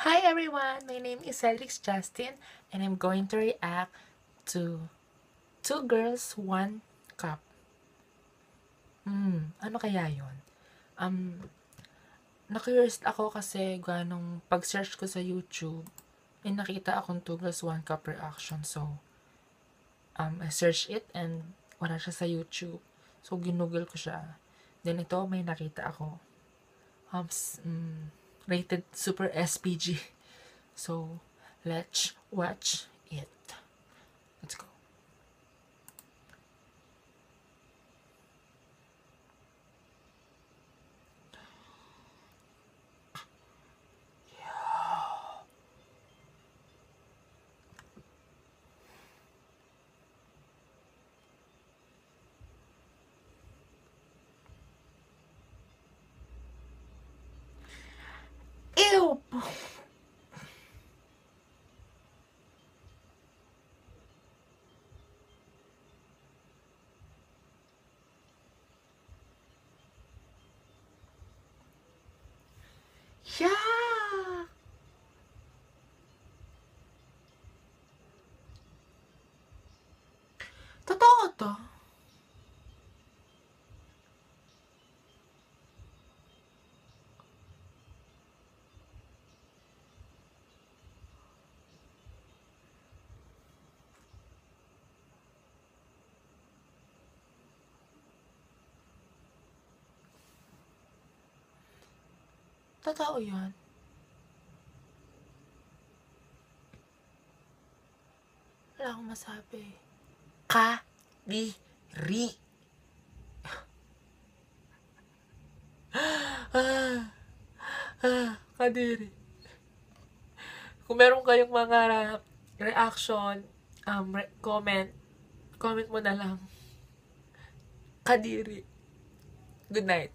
Hi everyone! My name is Cedric Justin and I'm going to react to Two Girls, One Cup. Ano kaya yun? Na-curious ako kasi ganong pag-search ko sa YouTube, nakita akong Two Girls, One Cup reaction. So, I searched it and wala siya sa YouTube. So, ginugol ko siya. Then ito, may nakita ako. Rated Super SPG. So, let's watch it. Let's go. Ew! Yeah! Totoo to? Totoo yan. Wala akong masabi. Kadiri. Kadiri. Kung meron kayong mga reaction, comment mo na lang. Kadiri. Good night.